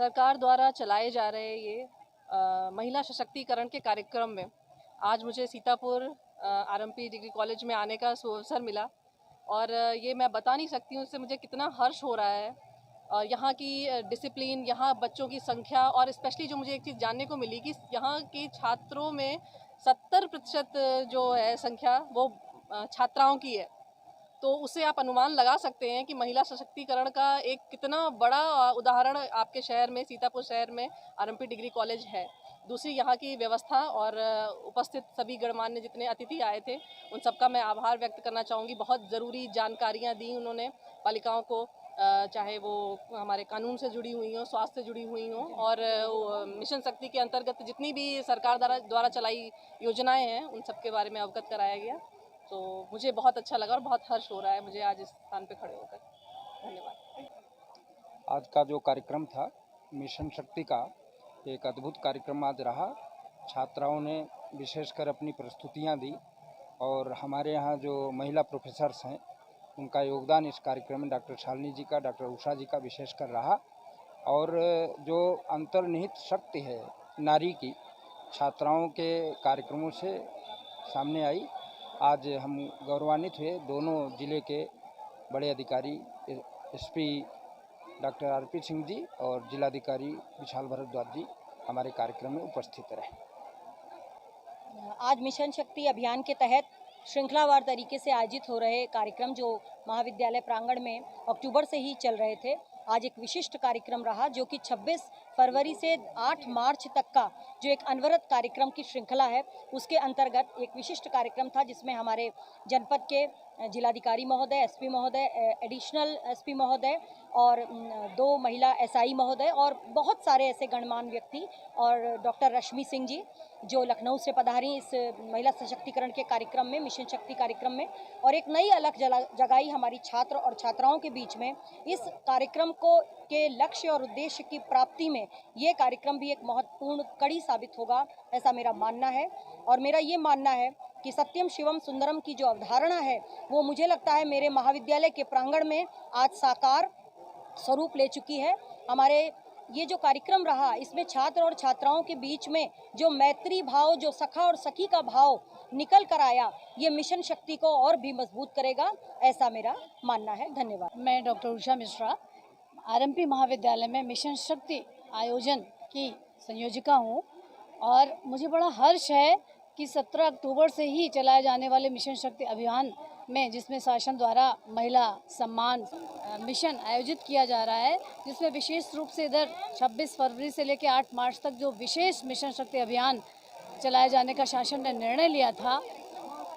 सरकार द्वारा चलाए जा रहे ये महिला सशक्तिकरण के कार्यक्रम में आज मुझे सीतापुर आरएमपी डिग्री कॉलेज में आने का अवसर मिला और ये मैं बता नहीं सकती हूँ इससे मुझे कितना हर्ष हो रहा है। यहाँ की डिसिप्लिन, यहाँ बच्चों की संख्या और स्पेशली जो मुझे एक चीज़ जानने को मिली कि यहाँ के छात्रों में 70% जो है संख्या वो छात्राओं की है। तो उससे आप अनुमान लगा सकते हैं कि महिला सशक्तिकरण का एक कितना बड़ा उदाहरण आपके शहर में, सीतापुर शहर में आरएमपी डिग्री कॉलेज है। दूसरी यहाँ की व्यवस्था और उपस्थित सभी गणमान्य जितने अतिथि आए थे उन सबका मैं आभार व्यक्त करना चाहूँगी। बहुत ज़रूरी जानकारियाँ दी उन्होंने बालिकाओं को, चाहे वो हमारे कानून से जुड़ी हुई हों, स्वास्थ्य से जुड़ी हुई हों और मिशन शक्ति के अंतर्गत जितनी भी सरकार द्वारा चलाई योजनाएँ हैं उन सब के बारे में अवगत कराया गया। तो मुझे बहुत अच्छा लगा और बहुत हर्ष हो रहा है मुझे आज इस स्थान पे खड़े होकर। धन्यवाद। आज का जो कार्यक्रम था मिशन शक्ति का, एक अद्भुत कार्यक्रम आज रहा। छात्राओं ने विशेषकर अपनी प्रस्तुतियां दी और हमारे यहाँ जो महिला प्रोफेसर्स हैं उनका योगदान इस कार्यक्रम में डॉक्टर शालिनी जी का, डॉक्टर उषा जी का विशेषकर रहा। और जो अंतर्निहित शक्ति है नारी की, छात्राओं के कार्यक्रमों से सामने आई। आज हम गौरवान्वित हुए, दोनों जिले के बड़े अधिकारी SP doctor RP Singh ji और जिलाधिकारी विशाल भारद्वाज जी हमारे कार्यक्रम में उपस्थित रहे। आज मिशन शक्ति अभियान के तहत श्रृंखलावार तरीके से आयोजित हो रहे कार्यक्रम जो महाविद्यालय प्रांगण में अक्टूबर से ही चल रहे थे, आज एक विशिष्ट कार्यक्रम रहा जो कि 26 फरवरी से 8 मार्च तक का जो एक अनवरत कार्यक्रम की श्रृंखला है उसके अंतर्गत एक विशिष्ट कार्यक्रम था जिसमें हमारे जनपद के जिलाधिकारी महोदय, एसपी महोदय, एडिशनल एसपी महोदय और 2 महिला एसआई महोदय और बहुत सारे ऐसे गणमान्य व्यक्ति और डॉक्टर रश्मि सिंह जी जो लखनऊ से पधारी इस महिला सशक्तिकरण के कार्यक्रम में, मिशन शक्ति कार्यक्रम में, और एक नई अलग जगाई हमारी छात्र और छात्राओं के बीच में। इस कार्यक्रम को के लक्ष्य और उद्देश्य की प्राप्ति में ये कार्यक्रम भी एक महत्वपूर्ण कड़ी साबित होगा, ऐसा मेरा मानना है। और मेरा ये मानना है कि सत्यम शिवम सुंदरम की जो अवधारणा है वो मुझे लगता है मेरे महाविद्यालय के प्रांगण में आज साकार स्वरूप ले चुकी है। हमारे ये जो कार्यक्रम रहा इसमें छात्र और छात्राओं के बीच में जो मैत्री भाव, जो सखा और सखी का भाव निकल कर आया, ये मिशन शक्ति को और भी मजबूत करेगा, ऐसा मेरा मानना है। धन्यवाद। मैं डॉक्टर उषा मिश्रा आरएमपी महाविद्यालय में मिशन शक्ति आयोजन की संयोजिका हूँ और मुझे बड़ा हर्ष है कि 17 अक्टूबर से ही चलाए जाने वाले मिशन शक्ति अभियान में, जिसमें शासन द्वारा महिला सम्मान मिशन आयोजित किया जा रहा है, जिसमें विशेष रूप से इधर 26 फरवरी से लेकर 8 मार्च तक जो विशेष मिशन शक्ति अभियान चलाए जाने का शासन ने निर्णय लिया था।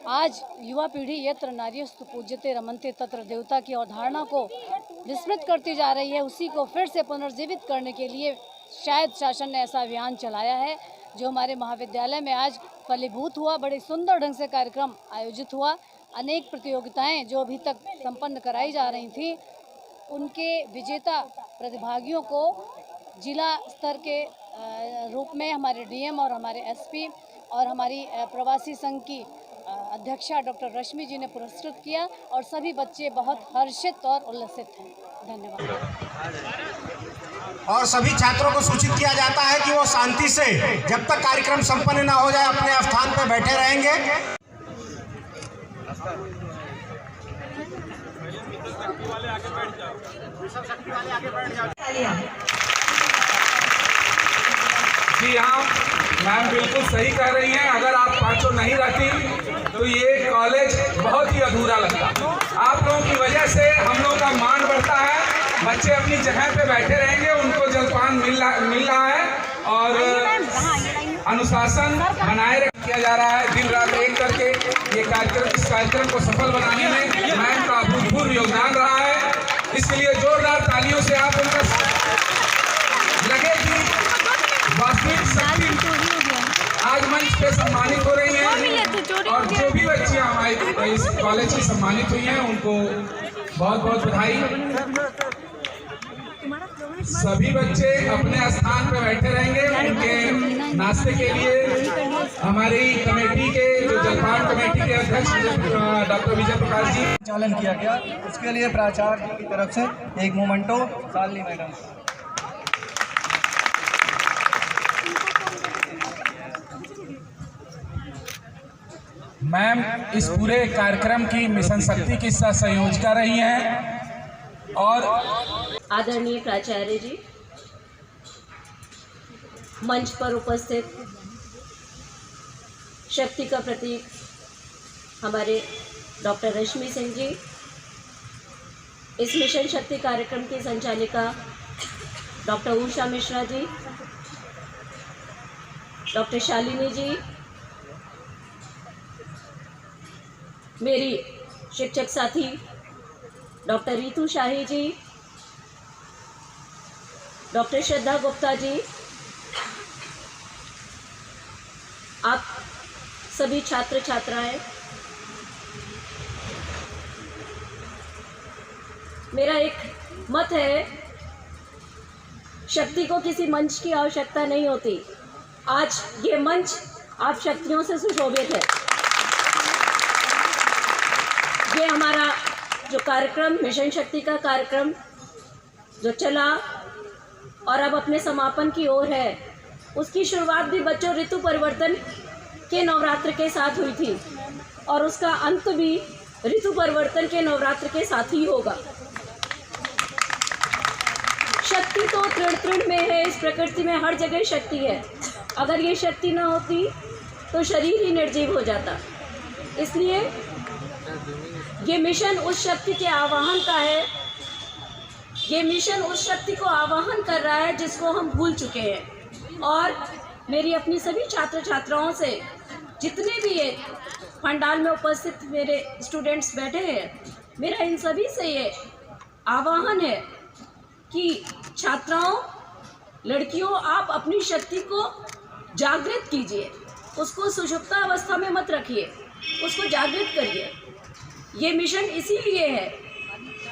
आज युवा पीढ़ी यत्र नार्यस्तु पूज्यते रमन्ते तत्र देवता की अवधारणा को विस्मृत करती जा रही है, उसी को फिर से पुनर्जीवित करने के लिए शायद शासन ने ऐसा अभियान चलाया है जो हमारे महाविद्यालय में आज फलीभूत हुआ। बड़े सुंदर ढंग से कार्यक्रम आयोजित हुआ। अनेक प्रतियोगिताएं जो अभी तक संपन्न कराई जा रही थी, उनके विजेता प्रतिभागियों को जिला स्तर के रूप में हमारे डीएम और हमारे एसपी और हमारी प्रवासी संघ की अध्यक्षा डॉक्टर रश्मि जी ने पुरस्कृत किया और सभी बच्चे बहुत हर्षित और उल्लसित हैं। धन्यवाद। और सभी छात्रों को सूचित किया जाता है कि वो शांति से जब तक कार्यक्रम संपन्न न हो जाए अपने स्थान पर बैठे रहेंगे। जी हाँ, मैम बिल्कुल सही कह रही हैं। अगर आप पांचों नहीं रहती तो ये कॉलेज बहुत ही अधूरा लगता। आप लोगों की वजह से हम लोगों का मान बढ़ता है, बच्चे अपनी जगह पे बैठे रहेंगे, उनको जलपान मिल रहा है और अनुशासन बनाए किया जा रहा है दिन रात एक करके। ये इस कार्यक्रम को सफल बनाने में मैम का अभूतपूर्व योगदान रहा है, इसके लिए जोरदार तालियों से आप उनका लगे कि वास्तविक शक्ति आज मंच पे सम्मानित हो रही हैं और जो भी बच्चियां हमारे इस कॉलेज की सम्मानित हुई हैं उनको बहुत बहुत बधाई। सभी बच्चे अपने स्थान पर बैठे रहेंगे। उनके नाश्ते के लिए हमारी कमेटी के जो जलपान कमेटी के अध्यक्ष डॉक्टर विजय प्रकाश जी संचालन किया गया, उसके लिए प्राचार्य जी की तरफ से एक मोमेंटो शालिनी मैडम। मैम इस पूरे कार्यक्रम की मिशन शक्ति की सह संयोजिका रही हैं। और आदरणीय प्राचार्य जी, मंच पर उपस्थित शक्ति का प्रतीक हमारे डॉक्टर रश्मि सिंह जी, इस मिशन शक्ति कार्यक्रम की संचालिका डॉक्टर उषा मिश्रा जी, डॉक्टर शालिनी जी, मेरी शिक्षक साथी डॉक्टर रितु शाही जी, डॉक्टर श्रद्धा गुप्ता जी, आप सभी छात्र छात्राएं, मेरा एक मत है, शक्ति को किसी मंच की आवश्यकता नहीं होती। आज ये मंच आप शक्तियों से सुशोभित है। ये हमारा जो कार्यक्रम मिशन शक्ति का कार्यक्रम जो चला और अब अपने समापन की ओर है, उसकी शुरुआत भी बच्चों ऋतु परिवर्तन के नवरात्र के साथ हुई थी और उसका अंत भी ऋतु परिवर्तन के नवरात्र के साथ ही होगा। शक्ति तो तृण तृण में है, इस प्रकृति में हर जगह शक्ति है। अगर ये शक्ति ना होती तो शरीर ही निर्जीव हो जाता। इसलिए ये मिशन उस शक्ति के आवाहन का है, ये मिशन उस शक्ति को आवाहन कर रहा है जिसको हम भूल चुके हैं। और मेरी अपनी सभी छात्र छात्राओं से, जितने भी ये पंडाल में उपस्थित मेरे स्टूडेंट्स बैठे हैं, मेरा इन सभी से ये आवाहन है कि छात्राओं, लड़कियों, आप अपनी शक्ति को जागृत कीजिए, उसको सुषुप्ता अवस्था में मत रखिए, उसको जागृत करिए। ये मिशन इसीलिए है,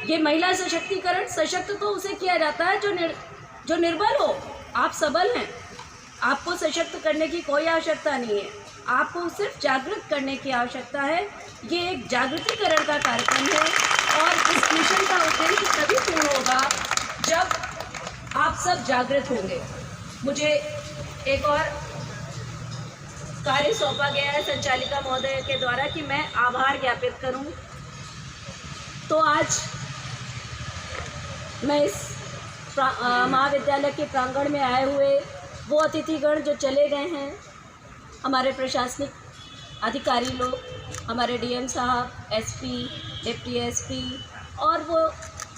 ये महिला सशक्तिकरण, सशक्त तो उसे किया जाता है जो निर्बल हो। आप सबल हैं, आपको सशक्त करने की कोई आवश्यकता नहीं है, आपको सिर्फ जागृत करने की आवश्यकता है। ये एक जागृतिकरण का कार्यक्रम है और इस मिशन का उद्देश्य तभी पूर्ण होगा जब आप सब जागृत होंगे। मुझे एक और कार्य सौंपा गया है संचालिका महोदय के द्वारा कि मैं आभार ज्ञापित करूं। तो आज मैं इस महाविद्यालय के प्रांगण में आए हुए वो अतिथिगण जो चले गए हैं, हमारे प्रशासनिक अधिकारी लोग, हमारे डीएम साहब, एसपी, डिप्टी एसपी, और वो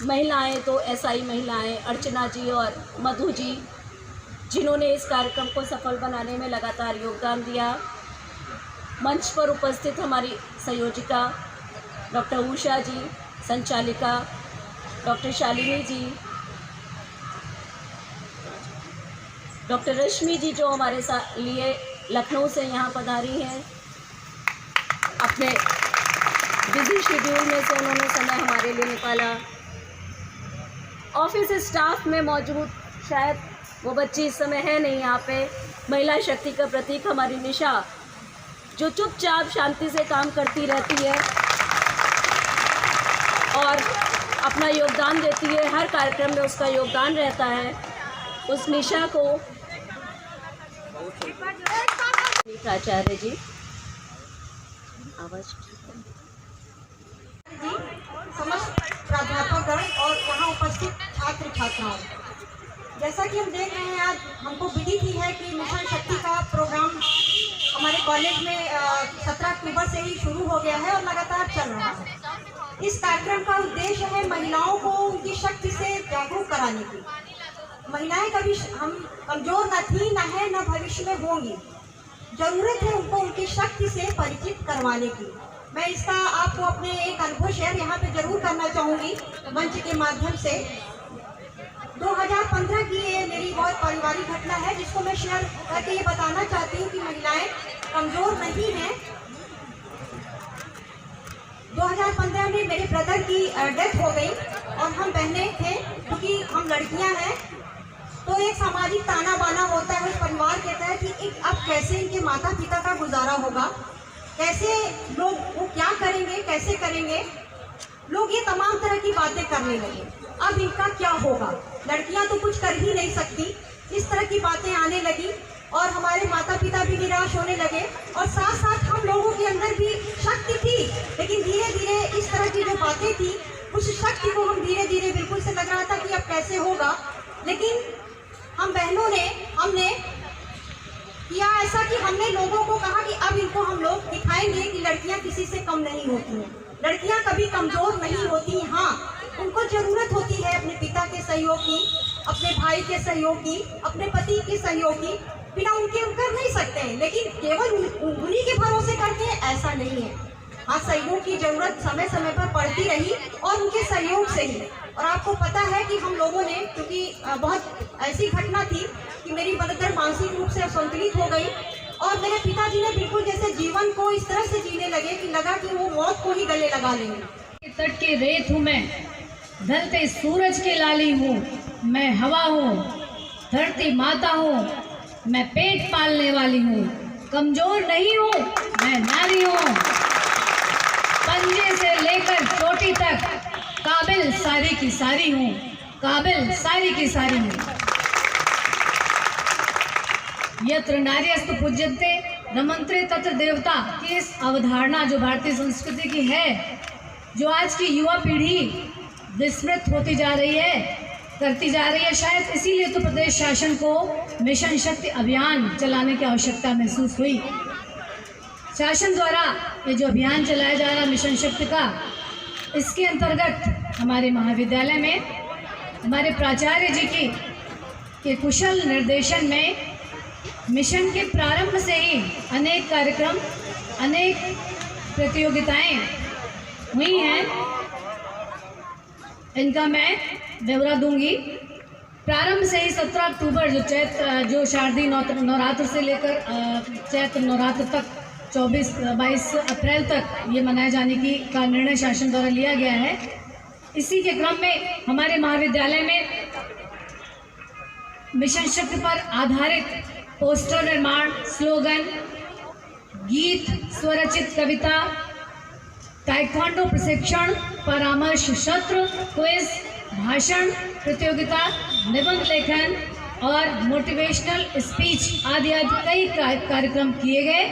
महिलाएं तो एसआई महिलाएं अर्चना जी और मधु जी, जिन्होंने इस कार्यक्रम को सफल बनाने में लगातार योगदान दिया। मंच पर उपस्थित हमारी संयोजिका डॉक्टर उषा जी, संचालिका डॉक्टर शालिनी जी, डॉक्टर रश्मि जी जो हमारे साथ लिए लखनऊ से यहाँ पधारी हैं, अपने बिजी शेड्यूल में से उन्होंने समय हमारे लिए निकाला। ऑफिस स्टाफ में मौजूद, शायद वो बच्ची इस समय है नहीं यहाँ पे, महिला शक्ति का प्रतीक हमारी निशा, जो चुपचाप शांति से काम करती रहती है और अपना योगदान देती है, हर कार्यक्रम में उसका योगदान रहता है। उस निशा को प्राचार्य जी, आवाज समस्त प्राध्यापकगण और यहाँ उपस्थित छात्र छात्राओं, जैसा कि हम देख रहे हैं, आज हमको विदित ही है कि मिशन शक्ति का प्रोग्राम हमारे कॉलेज में 17 अक्टूबर से ही शुरू हो गया है और लगातार चल रहा है। इस कार्यक्रम का उद्देश्य है महिलाओं को उनकी शक्ति से जागरूक कराने की। महिलाएं कभी हम कमजोर न थी, न है, न भविष्य में होंगी। जरूरत है उनको उनकी शक्ति से परिचित करवाने की। मैं इसका आपको अपने एक अनुभव शेयर यहाँ पे जरूर करना चाहूँगी मंच के माध्यम से। 2015 की ये मेरी बहुत पारिवारिक घटना है जिसको मैं शेयर करके ये बताना चाहती हूँ कि महिलाएं कमजोर नहीं हैं। 2015 में मेरे ब्रदर की डेथ हो गई और हम बहने थे, क्योंकि हम लड़कियां हैं तो एक सामाजिक ताना बाना होता है। उस परिवार कहता है कि अब कैसे इनके माता पिता का गुजारा होगा, कैसे लोग वो क्या करेंगे, कैसे करेंगे। लोग ये तमाम तरह की बातें करने लगे, अब इनका क्या होगा, लड़कियां तो कुछ कर ही नहीं सकती। इस तरह की बातें आने लगी और हमारे माता पिता भी निराश होने लगे और साथ साथ हम लोगों के अंदर भी थी, लेकिन धीरे धीरे इस तरह की जो बातें थी, उस शक्ति को हम धीरे धीरे बिल्कुल से लग रहा था कि अब कैसे होगा, लेकिन हम बहनों ने हमने किया ऐसा कि हमने लोगों को कहा कि अब इनको हम लोग दिखाएंगे कि लड़कियां किसी से कम नहीं होती हैं, लड़कियां कभी कमजोर नहीं होती। हाँ, उनको जरूरत होती है अपने पिता के सहयोग की, अपने भाई के सहयोग की, अपने पति के सहयोग की, बिना उनके हम कर नहीं सकते हैं, लेकिन केवल उन्हीं के भरोसे करते हैं ऐसा नहीं है। हाँ, सहयोग की जरूरत समय समय पर पड़ती रही और उनके सहयोग से ही। और आपको पता है कि हम लोगों ने, क्योंकि बहुत ऐसी घटना थी कि मेरी मदर मानसिक रूप से असंतुलित हो गई और मेरे पिताजी ने बिल्कुल जैसे जीवन को इस तरह से जीने लगे कि लगा कि वो मौत को ही गले लगा लेंगे। तट के रेत हूँ मैं, ढलते सूरज की लाली हूँ, मैं हवा हूँ, धरती माता हूँ, मैं पेट पालने वाली हूँ, कमजोर नहीं हूँ, मैं नारी हूँ, पंजे से लेकर चोटी तक काबिल सारी की सारी हूँ, काबिल सारी की सारी हूँ। यत्र नार्यस्तु पूज्यन्ते रमन्ते तत्र देवता की इस अवधारणा जो भारतीय संस्कृति की है, जो आज की युवा पीढ़ी विस्मृत होती जा रही है, करती जा रही है, शायद इसीलिए तो प्रदेश शासन को मिशन शक्ति अभियान चलाने की आवश्यकता महसूस हुई। शासन द्वारा ये जो अभियान चलाया जा रहा मिशन शक्ति का, इसके अंतर्गत हमारे महाविद्यालय में हमारे प्राचार्य जी के कुशल निर्देशन में मिशन के प्रारंभ से ही अनेक कार्यक्रम, अनेक प्रतियोगिताएं हुई हैं। इनका मैं ब्यौरा दूंगी। प्रारंभ से ही 17 अक्टूबर जो शारदीय नवरात्र से लेकर चैत्र नवरात्र तक 22 अप्रैल तक ये मनाए जाने का निर्णय शासन द्वारा लिया गया है। इसी के क्रम में हमारे महाविद्यालय में मिशन शक्ति पर आधारित पोस्टर निर्माण, स्लोगन, गीत, स्वरचित कविता, ताइक्वांडो प्रशिक्षण, परामर्श सत्र, क्विज, भाषण प्रतियोगिता, निबंध लेखन और मोटिवेशनल स्पीच आदि कई कार्यक्रम किए गए।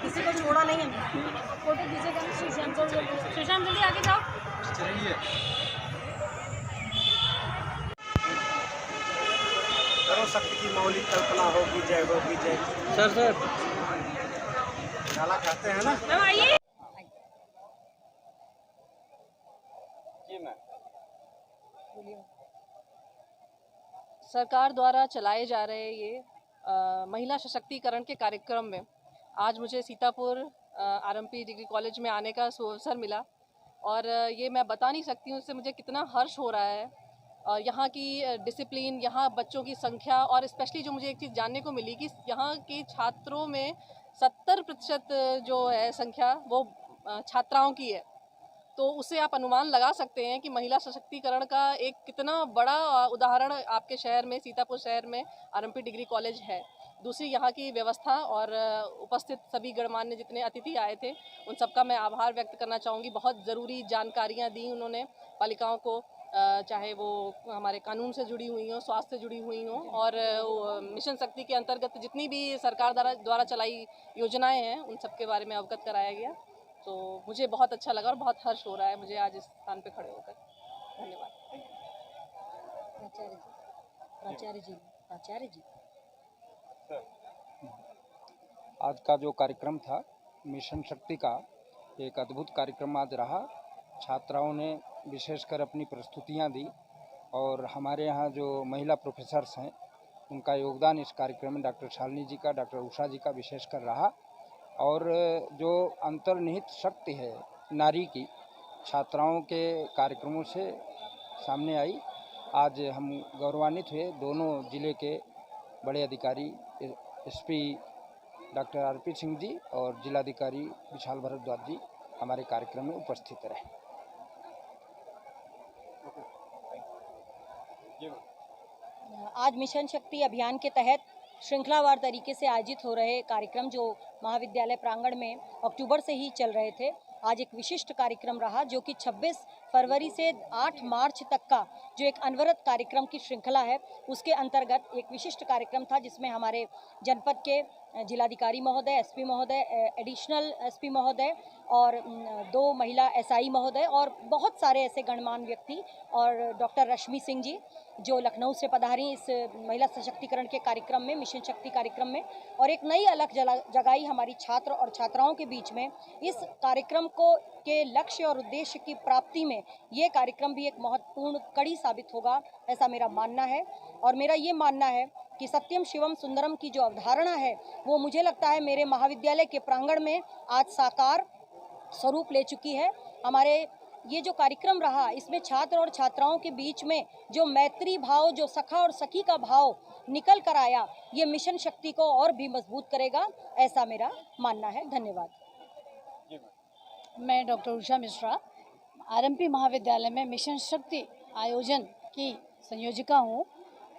किसी को छोड़ा नहीं है। फोटो दीजिएगा ना श्रीशांत जल्दी आगे जाओ। चलिए करो शक्ति की मौलिक कल्पना होगी जय होगी जय। सर गाला कहते हैं ना। सरकार द्वारा चलाए जा रहे ये महिला सशक्तिकरण के कार्यक्रम में आज मुझे सीतापुर आरएमपी डिग्री कॉलेज में आने का अवसर मिला और ये मैं बता नहीं सकती हूँ इससे मुझे कितना हर्ष हो रहा है। यहाँ की डिसिप्लिन, यहाँ बच्चों की संख्या और स्पेशली जो मुझे एक चीज़ जानने को मिली कि यहाँ के छात्रों में 70% जो है संख्या वो छात्राओं की है। तो उससे आप अनुमान लगा सकते हैं कि महिला सशक्तिकरण का एक कितना बड़ा उदाहरण आपके शहर में, सीतापुर शहर में आरएमपी डिग्री कॉलेज है। दूसरी यहाँ की व्यवस्था और उपस्थित सभी गणमान्य जितने अतिथि आए थे उन सबका मैं आभार व्यक्त करना चाहूँगी। बहुत ज़रूरी जानकारियाँ दी उन्होंने बालिकाओं को, चाहे वो हमारे कानून से जुड़ी हुई हों, स्वास्थ्य से जुड़ी हुई हों और मिशन शक्ति के अंतर्गत जितनी भी सरकार द्वारा चलाई योजनाएँ हैं उन सब के बारे में अवगत कराया गया। तो मुझे बहुत अच्छा लगा और बहुत हर्ष हो रहा है मुझे आज इस स्थान पे खड़े होकर। धन्यवाद। प्राचार्य जी आज का जो कार्यक्रम था मिशन शक्ति का, एक अद्भुत कार्यक्रम आज रहा। छात्राओं ने विशेषकर अपनी प्रस्तुतियां दी और हमारे यहाँ जो महिला प्रोफेसर्स हैं उनका योगदान इस कार्यक्रम में डॉक्टर शालिनी जी का, डॉक्टर उषा जी का विशेषकर रहा। और जो अंतर्निहित शक्ति है नारी की, छात्राओं के कार्यक्रमों से सामने आई। आज हम गौरवान्वित हुए, दोनों जिले के बड़े अधिकारी SP doctor RP Singh ji और जिलाधिकारी विशाल भारद्वाज जी हमारे कार्यक्रम में उपस्थित रहे। आज मिशन शक्ति अभियान के तहत श्रृंखलावार तरीके से आयोजित हो रहे कार्यक्रम जो महाविद्यालय प्रांगण में अक्टूबर से ही चल रहे थे, आज एक विशिष्ट कार्यक्रम रहा जो कि 26 फरवरी से 8 मार्च तक का जो एक अनवरत कार्यक्रम की श्रृंखला है, उसके अंतर्गत एक विशिष्ट कार्यक्रम था जिसमें हमारे जनपद के जिलाधिकारी महोदय, एसपी महोदय, एडिशनल एसपी महोदय और 2 महिला एसआई महोदय और बहुत सारे ऐसे गणमान्य व्यक्ति और डॉक्टर रश्मि सिंह जी जो लखनऊ से पधारी इस महिला सशक्तिकरण के कार्यक्रम में, मिशन शक्ति कार्यक्रम में, और एक नई अलग जगाई हमारी छात्र और छात्राओं के बीच में। इस कार्यक्रम को के लक्ष्य और उद्देश्य की प्राप्ति में ये कार्यक्रम भी एक महत्वपूर्ण कड़ी साबित होगा, ऐसा मेरा मानना है। और मेरा ये मानना है कि सत्यम शिवम सुंदरम की जो अवधारणा है वो मुझे लगता है मेरे महाविद्यालय के प्रांगण में आज साकार स्वरूप ले चुकी है। हमारे ये जो कार्यक्रम रहा इसमें छात्र और छात्राओं के बीच में जो मैत्री भाव, जो सखा और सखी का भाव निकल कर आया, ये मिशन शक्ति को और भी मजबूत करेगा, ऐसा मेरा मानना है। धन्यवाद। मैं डॉक्टर उषा मिश्रा आरएमपी महाविद्यालय में मिशन शक्ति आयोजन की संयोजिका हूँ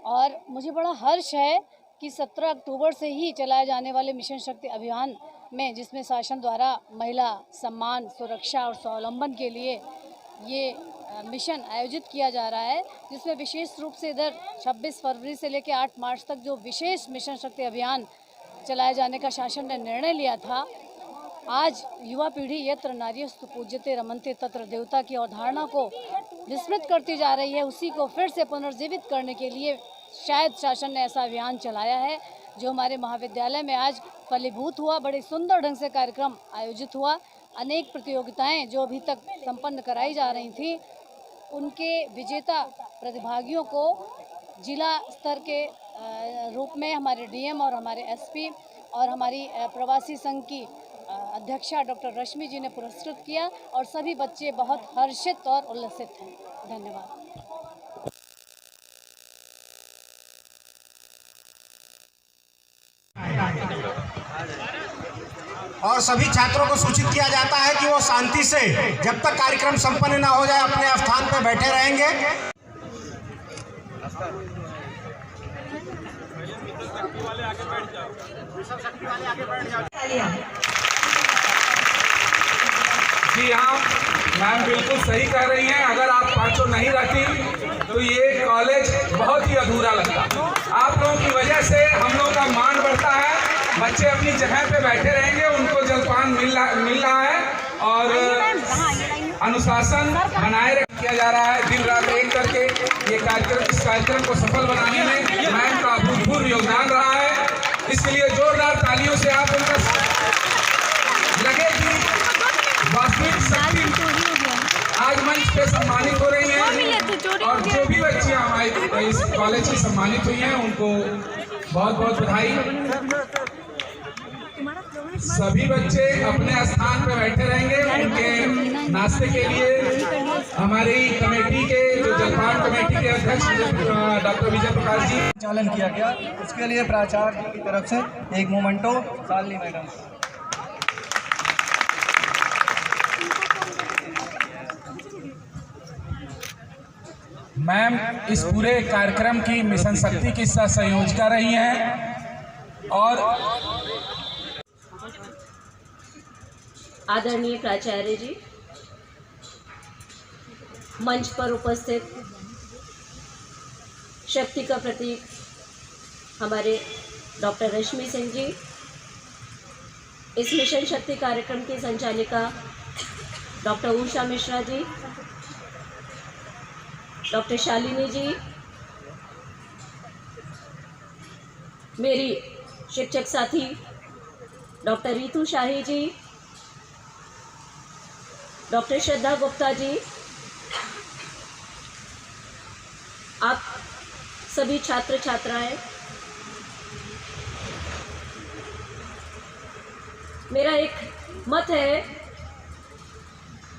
और मुझे बड़ा हर्ष है कि 17 अक्टूबर से ही चलाए जाने वाले मिशन शक्ति अभियान में, जिसमें शासन द्वारा महिला सम्मान, सुरक्षा और स्वावलंबन के लिए ये मिशन आयोजित किया जा रहा है, जिसमें विशेष रूप से इधर 26 फरवरी से लेकर 8 मार्च तक जो विशेष मिशन शक्ति अभियान चलाए जाने का शासन ने निर्णय लिया था। आज युवा पीढ़ी यत्र नार्यस्तु पूज्यते रमन्ते तत्र देवता की अवधारणा को विस्मृत करती जा रही है, उसी को फिर से पुनर्जीवित करने के लिए शायद शासन ने ऐसा अभियान चलाया है जो हमारे महाविद्यालय में आज फलीभूत हुआ। बड़े सुंदर ढंग से कार्यक्रम आयोजित हुआ। अनेक प्रतियोगिताएं जो अभी तक संपन्न कराई जा रही थी, उनके विजेता प्रतिभागियों को जिला स्तर के रूप में हमारे डीएम और हमारे एसपी और हमारी प्रवासी संघ की अध्यक्षा डॉक्टर रश्मि जी ने पुरस्कृत किया और सभी बच्चे बहुत हर्षित और उल्लसित हैं। धन्यवाद। और सभी छात्रों को सूचित किया जाता है कि वो शांति से जब तक कार्यक्रम संपन्न ना हो जाए अपने स्थान पर बैठे रहेंगे। जी हाँ, मैम बिल्कुल सही कह रही हैं। अगर आप पाँचों नहीं रहती तो ये कॉलेज बहुत ही अधूरा लगता। आप लोगों की वजह से हम लोगों का मान बढ़ता है, बच्चे अपनी जगह पे बैठे रहेंगे, उनको जलपान मिल रहा है और अनुशासन बनाए किया जा रहा है। दिन रात एक करके इस कार्यक्रम को सफल बनाने में मैम का अभूतपूर्व योगदान रहा है। इसके लिए जोरदार तालियों से आप उनका लगे कि वास्तविक शक्ति आज मंच पे सम्मानित हो रही हैं और जो भी बच्चियां हमारे इस कॉलेज की सम्मानित हुई हैं उनको बहुत बहुत बधाई। सभी बच्चे अपने स्थान पर बैठे रहेंगे। उनके नाश्ते के लिए हमारी कमेटी के जो जलपान कमेटी के अध्यक्ष डॉक्टर विजय प्रकाश जी संचालन किया गया, उसके लिए प्राचार्य जी की तरफ से एक मोमेंटो शालिनी मैडम। मैम इस पूरे कार्यक्रम की मिशन शक्ति की संयोजिका रही हैं और आदरणीय प्राचार्य जी, मंच पर उपस्थित शक्ति का प्रतीक हमारे डॉक्टर रश्मि सिंह जी, इस मिशन शक्ति कार्यक्रम की संचालिका डॉक्टर उषा मिश्रा जी, डॉक्टर शालिनी जी, मेरी शिक्षक साथी डॉक्टर रितु शाही जी, डॉक्टर श्रद्धा गुप्ता जी, सभी छात्र छात्राएं, मेरा एक मत है,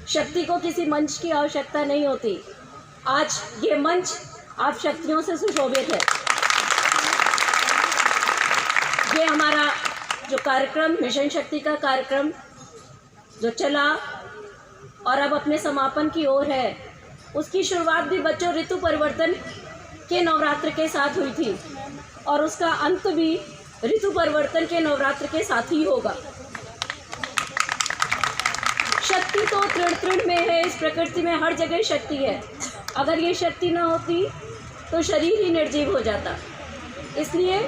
शक्ति को किसी मंच की आवश्यकता नहीं होती। आज ये मंच आप शक्तियों से सुशोभित है। ये हमारा जो कार्यक्रम, मिशन शक्ति का कार्यक्रम जो चला और अब अपने समापन की ओर है, उसकी शुरुआत भी बच्चों ऋतु परिवर्तन के नवरात्र के साथ हुई थी और उसका अंत भी ऋतु परिवर्तन के नवरात्र के साथ ही होगा। शक्ति तो तृण तृण में है, इस प्रकृति में हर जगह शक्ति है। अगर ये शक्ति न होती तो शरीर ही निर्जीव हो जाता। इसलिए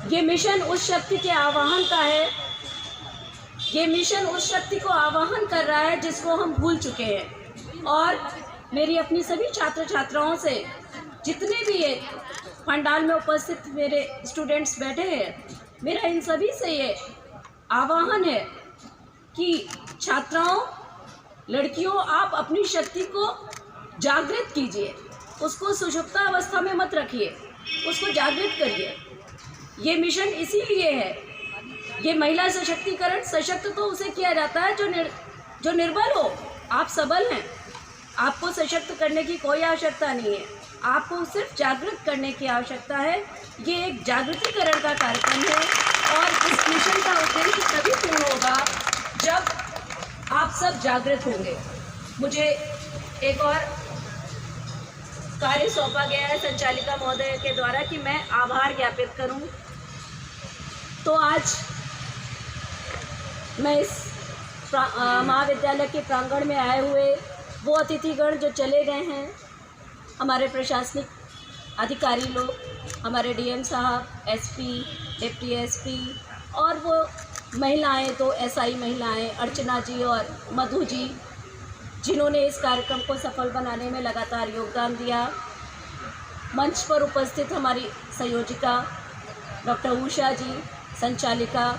ये मिशन उस शक्ति के आवाहन का है। ये मिशन उस शक्ति को आवाहन कर रहा है जिसको हम भूल चुके हैं। और मेरी अपनी सभी छात्र छात्राओं से, जितने भी ये पंडाल में उपस्थित मेरे स्टूडेंट्स बैठे हैं, मेरा इन सभी से ये आवाहन है कि छात्राओं, लड़कियों, आप अपनी शक्ति को जागृत कीजिए, उसको सुषुप्ता अवस्था में मत रखिए, उसको जागृत करिए। ये मिशन इसीलिए है। ये महिला सशक्तिकरण, सशक्त तो उसे किया जाता है जो निर्बल हो। आप सबल हैं, आपको सशक्त करने की कोई आवश्यकता नहीं है, आपको सिर्फ जागृत करने की आवश्यकता है। ये एक जागृतिकरण का कार्यक्रम है और इस मिशन का उद्देश्य तभी पूर्ण होगा जब आप सब जागृत होंगे। मुझे एक और कार्य सौंपा गया है संचालिका महोदय के द्वारा कि मैं आभार ज्ञापित करूं। तो आज मैं इस महाविद्यालय के प्रांगण में आए हुए वो अतिथिगण जो चले गए हैं, हमारे प्रशासनिक अधिकारी लोग, हमारे डीएम साहब, एसपी, डिप्टी एसपी, और वो महिलाएं, तो एसआई महिलाएं अर्चना जी और मधु जी, जिन्होंने इस कार्यक्रम को सफल बनाने में लगातार योगदान दिया। मंच पर उपस्थित हमारी संयोजिका डॉक्टर उषा जी, संचालिका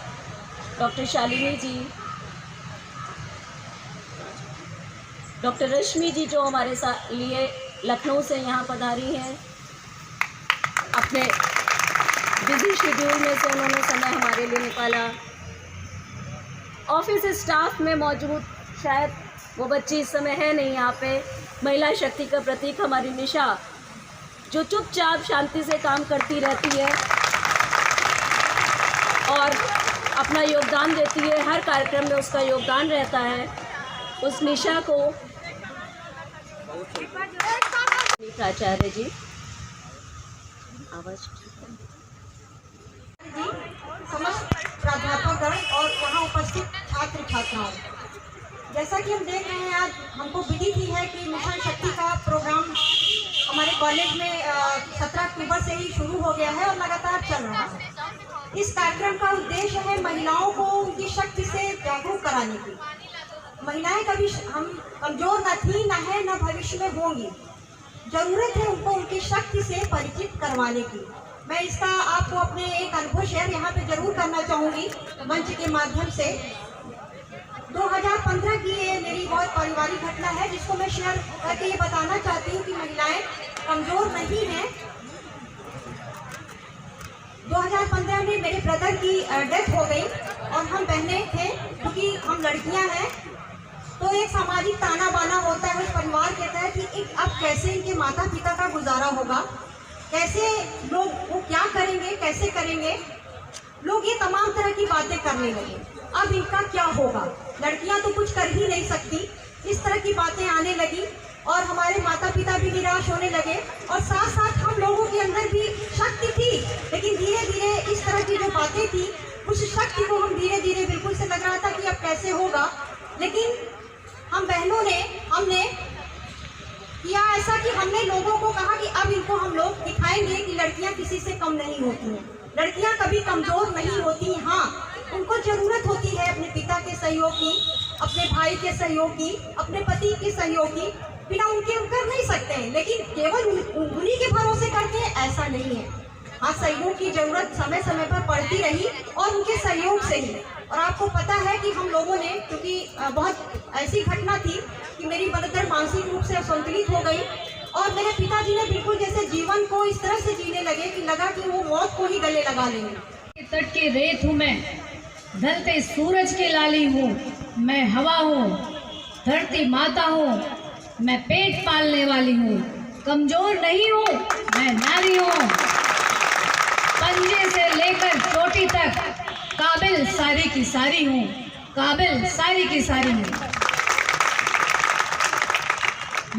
डॉक्टर शालिनी जी, डॉक्टर रश्मि जी जो हमारे साथ लिए लखनऊ से यहाँ पधारी हैं। अपने बिजी शेड्यूल में से उन्होंने समय हमारे लिए निकाला। ऑफिस स्टाफ में मौजूद, शायद वो बच्ची इस समय है नहीं यहाँ पे, महिला शक्ति का प्रतीक हमारी निशा, जो चुपचाप शांति से काम करती रहती है और अपना योगदान देती है, हर कार्यक्रम में उसका योगदान रहता है। उस निशा को प्राचार्य जी, आवाज जी, समस्त प्राध्यापकगण और यहाँ उपस्थित छात्र छात्राओं, जैसा कि हम देख रहे हैं, आज हमको विदित ही है कि मिशन शक्ति का प्रोग्राम हमारे कॉलेज में 17 अक्टूबर से ही शुरू हो गया है और लगातार चल रहा है। इस कार्यक्रम का उद्देश्य है महिलाओं को उनकी शक्ति से जागरूक कराने की। महिलाएं कभी हम कमजोर न थी, न है, न भविष्य में होंगी। जरूरत है उनको उनकी शक्ति से परिचित करवाने की। मैं इसका आपको अपने एक अनुभव शेयर यहाँ पे जरूर करना चाहूँगी मंच के माध्यम से। 2015 की ये मेरी बहुत पारिवारिक घटना है जिसको मैं शेयर करके ये बताना चाहती हूँ कि महिलाएं कमजोर नहीं हैं। 2015 में मेरे ब्रदर की डेथ हो गई और हम बहनें थे, क्योंकि हम लड़कियां हैं तो एक सामाजिक ताना बाना होता है। उस परिवार कहता है कि अब कैसे इनके माता पिता का गुजारा होगा, कैसे लोग वो क्या करेंगे, कैसे करेंगे। लोग ये तमाम तरह की बातें करने लगे, अब इनका क्या होगा, लड़कियां तो कुछ कर ही नहीं सकती। इस तरह की बातें आने लगी और हमारे माता पिता भी निराश होने लगे और साथ साथ हम लोगों के अंदर भी शक्ति थी, लेकिन धीरे धीरे इस तरह की जो बातें थी, उस शक्ति को हम धीरे धीरे बिल्कुल से लग रहा था कि अब कैसे होगा। लेकिन हम बहनों ने, हमने किया ऐसा कि हमने लोगों को कहा कि अब इनको हम लोग दिखाएंगे कि लड़कियां किसी से कम नहीं होती हैं, लड़कियां कभी कमजोर नहीं होती। हाँ, उनको जरूरत होती है अपने पिता के सहयोग की, अपने भाई के सहयोग की, अपने पति के सहयोग की। बिना उनके हम कर नहीं सकते हैं, लेकिन केवल उन्हीं के भरोसे करते हैं ऐसा नहीं है। हाँ, सहयोग की जरूरत समय समय पर पड़ती रही और उनके सहयोग से ही। और आपको पता है कि हम लोगों ने, क्योंकि बहुत ऐसी घटना थी कि मेरी ब्रदर मानसिक रूप से असंतुलित हो गई और मेरे पिताजी ने बिल्कुल जैसे जीवन को इस तरह से जीने लगे कि लगा कि वो मौत को ही गले लगा लेंगे। तट के रेत हूँ मैं, ढलते सूरज के लाली हूँ, मैं हवा हूँ, धरती माता हूँ, मैं पेट पालने वाली हूँ, कमजोर नहीं हूँ, मैं नारी हूँ, पंजे से लेकर चोटी तक काबिल सारी की सारी हूँ, काबिल सारी की सारी हूँ।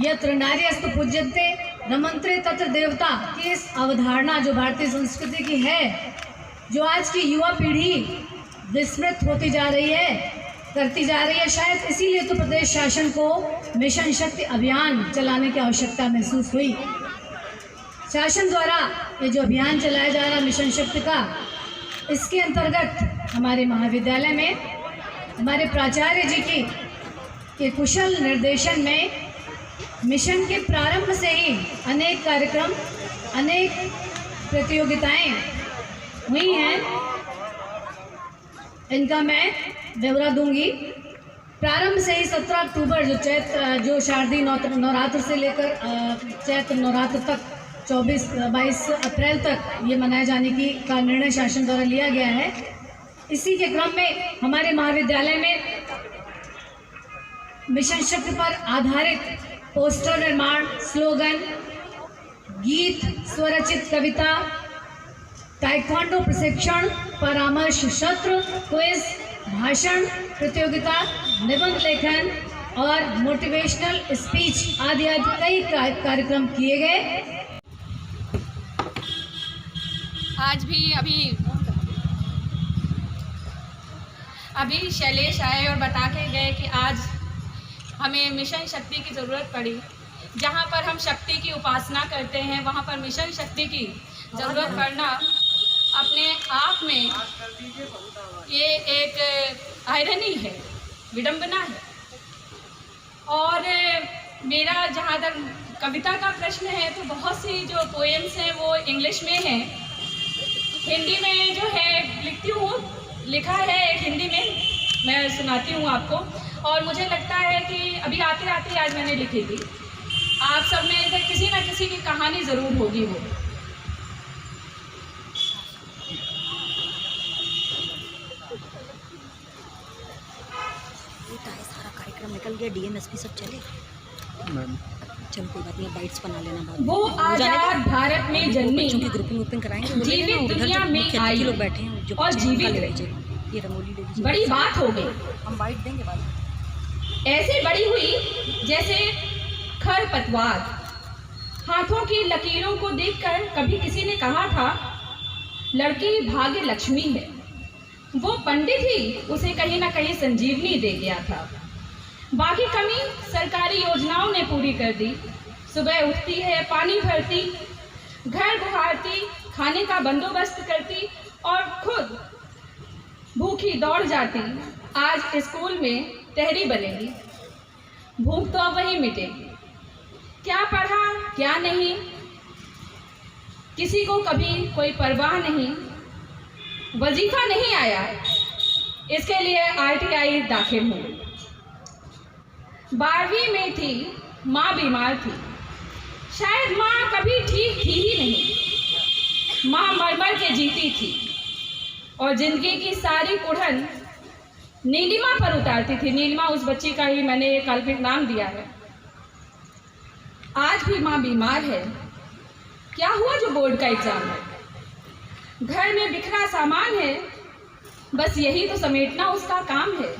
यत्र नार्यस्तु पूज्यन्ते नमन्त्रे तत्र देवता की इस अवधारणा जो भारतीय संस्कृति की है, जो आज की युवा पीढ़ी विस्मृत होती जा रही है, करती जा रही है, शायद इसीलिए तो प्रदेश शासन को मिशन शक्ति अभियान चलाने की आवश्यकता महसूस हुई। शासन द्वारा ये जो अभियान चलाया जा रहा है मिशन शक्ति का, इसके अंतर्गत हमारे महाविद्यालय में हमारे प्राचार्य जी के कुशल निर्देशन में मिशन के प्रारंभ से ही अनेक कार्यक्रम, अनेक प्रतियोगिताएं हुई हैं। इनका मैं ब्यौरा दूंगी। प्रारंभ से ही 17 अक्टूबर जो शारदीय नवरात्र से लेकर चैत्र नवरात्र तक 22 अप्रैल तक ये मनाए जाने का निर्णय शासन द्वारा लिया गया है। इसी के क्रम में हमारे महाविद्यालय में मिशन शक्ति पर आधारित पोस्टर निर्माण, स्लोगन, गीत, स्वरचित कविता, ताइक्वांडो प्रशिक्षण, परामर्श सत्र, क्विज, भाषण प्रतियोगिता, निबंध लेखन और मोटिवेशनल स्पीच आदि कई कार्यक्रम किए गए। आज भी अभी शैलेश आए और बता के गए कि आज हमें मिशन शक्ति की ज़रूरत पड़ी। जहाँ पर हम शक्ति की उपासना करते हैं, वहाँ पर मिशन शक्ति की ज़रूरत पड़ना अपने आप में ये एक आयरनी है, विडंबना है। और मेरा जहाँ तक कविता का प्रश्न है, तो बहुत सी जो पोएम्स हैं वो इंग्लिश में हैं। हिंदी में जो है लिखती हूँ, लिखा है एक हिंदी में, मैं सुनाती हूँ आपको। और मुझे लगता है कि अभी आते आते आज मैंने लिखी थी। आप सब में से किसी न किसी की कहानी ज़रूर होगी वो। सारा कार्यक्रम निकल गया, डीएमएसपी सब चले। चल कोई बात नहीं, बाइट्स बना लेना बाद में। वो आजाद भारत में जन्मी, बच्चों की ग्रुपिंग वुपिंग कराएंगे, जीवित दुनिया में आई लोग बैठे हैं जो और जीवित ये रंगोली ले लीजिए, बड़ी बात हो गई। हम बाइट देंगे बाद में। ऐसे बड़ी हुई जैसे खरपतवार। हाथों की लकीरों को देखकर कभी किसी ने कहा था, लड़की भाग्य लक्ष्मी है। वो पंडित ही उसे कहीं ना कहीं संजीवनी दे गया था। बाकी कमी सरकारी योजनाओं ने पूरी कर दी। सुबह उठती है, पानी भरती, घर बुहारती, खाने का बंदोबस्त करती और खुद भूखी दौड़ जाती। आज स्कूल में तहरी बनेगी, भूख तो अब वही मिटेगी। क्या पढ़ा क्या नहीं, किसी को कभी कोई परवाह नहीं। वजीफा नहीं आया, इसके लिए आरटीआई दाखिल हुई। 12वीं में थी, माँ बीमार थी। शायद माँ कभी ठीक थी ही नहीं। माँ मर मर के जीती थी और जिंदगी की सारी कुढ़न नीलिमा पर उतारती थी। नीलिमा उस बच्ची का ही मैंने एक काल्पनिक नाम दिया है। आज भी माँ बीमार है। क्या हुआ जो बोर्ड का एग्जाम है? घर में बिखरा सामान है, बस यही तो समेटना उसका काम है।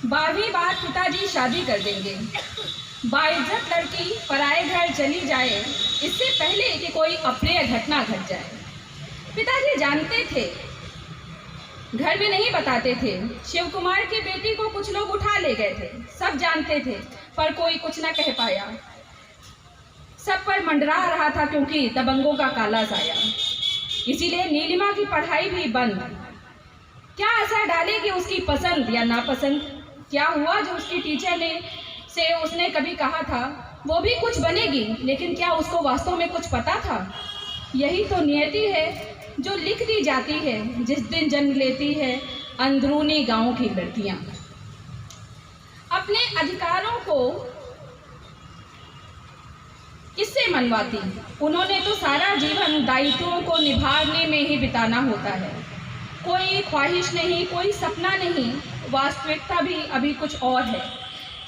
12वीं बार पिताजी शादी कर देंगे। बाइज्जत लड़की पराए घर चली जाए, इससे पहले कि कोई अप्रिय घटना घट जाए। पिताजी जानते थे, घर में नहीं बताते थे। शिव कुमार की बेटी को कुछ लोग उठा ले गए थे, सब जानते थे, पर कोई कुछ ना कह पाया। सब पर मंडरा रहा था क्योंकि दबंगों का काला साया। इसीलिए नीलिमा की पढ़ाई भी बंद। क्या असर डालेगी उसकी पसंद या नापसंद? क्या हुआ जो उसकी टीचर ने से उसने कभी कहा था वो भी कुछ बनेगी, लेकिन क्या उसको वास्तव में कुछ पता था? यही तो नियति है जो लिख दी जाती है जिस दिन जन्म लेती है अंदरूनी गांव की लड़कियां। अपने अधिकारों को किससे मनवाती। उन्होंने तो सारा जीवन दायित्वों को निभाने में ही बिताना होता है। कोई ख्वाहिश नहीं, कोई सपना नहीं, वास्तविकता भी अभी कुछ और है।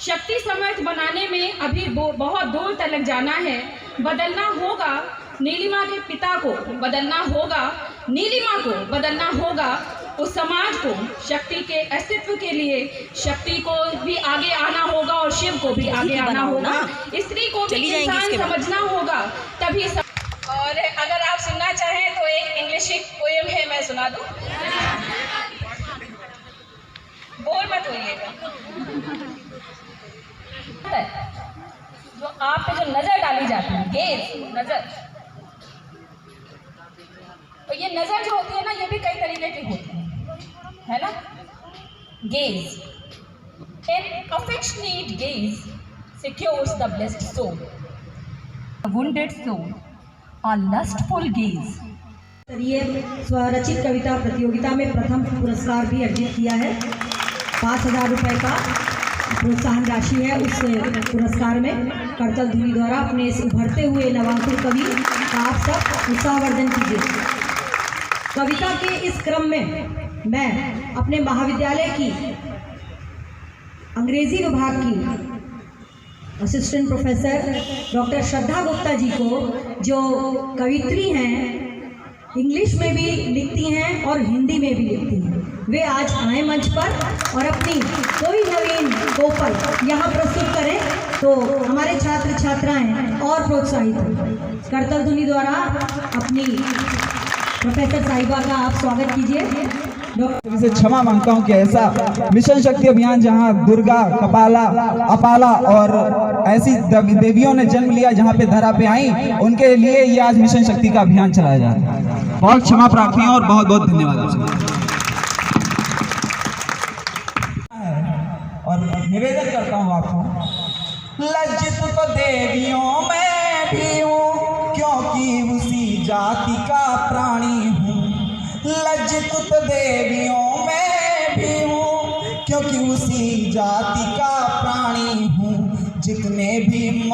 शक्ति समर्थ बनाने में अभी बहुत दूर तक जाना है। बदलना होगा नीलिमा के पिता को, बदलना होगा नीलिमा को, बदलना होगा उस समाज को। शक्ति के अस्तित्व के लिए शक्ति को भी आगे आना होगा और शिव को भी आगे आना होगा। स्त्री को भी इंसान समझना होगा, तभी और अगर आप सुनना चाहें तो एक इंग्लिश पोएम है, मैं सुना दूं। बोर मत होइएगा। जो आप पे जो नजर डाली जाती है, गेज, नजर, तो ये नजर जो होती है ना, ये भी कई तरीके की होती है ना। Gauge, an affectionate gaze secures the blessed soul. A wounded soul, a lustful gaze. ये स्वरचित कविता प्रतियोगिता में प्रथम पुरस्कार भी अर्जित किया है। 5,000 रुपये का प्रोत्साहन राशि है। उस पुरस्कार में करतल ध्वनि द्वारा अपने इस उभरते हुए नवांकुर कवि का आप सब उत्साहवर्धन कीजिए। कविता के इस क्रम में मैं अपने महाविद्यालय की अंग्रेजी विभाग की असिस्टेंट प्रोफेसर डॉक्टर श्रद्धा गुप्ता जी को, जो कवित्री हैं, इंग्लिश में भी लिखती हैं और हिंदी में भी लिखती हैं, वे आज आए मंच पर और अपनी कोई नवीन कोपल यहाँ प्रस्तुत करें तो हमारे छात्र छात्राएं और प्रोत्साहित हों। करतल ध्वनि द्वारा अपनी प्रोफेसर साहिबा का आप स्वागत कीजिए। से क्षमा मांगता हूं कि ऐसा मिशन शक्ति अभियान जहां दुर्गा, कपाला, अपाला और ऐसी देवियों ने जन्म लिया, जहां पे धरा पे आई, उनके लिए ये आज मिशन शक्ति का अभियान चलाया जा रहा है। बहुत क्षमा प्रार्थी और बहुत बहुत धन्यवाद आपसे। और निवेदन करता हूँ आपको, लज्जित तो देवियों में भी हूँ, क्योंकि उसी जाति का प्राणी हूँ। लज्जित तो देवियों में भी हूँ, क्योंकि उसी जाति का प्राणी हूँ। जितने भी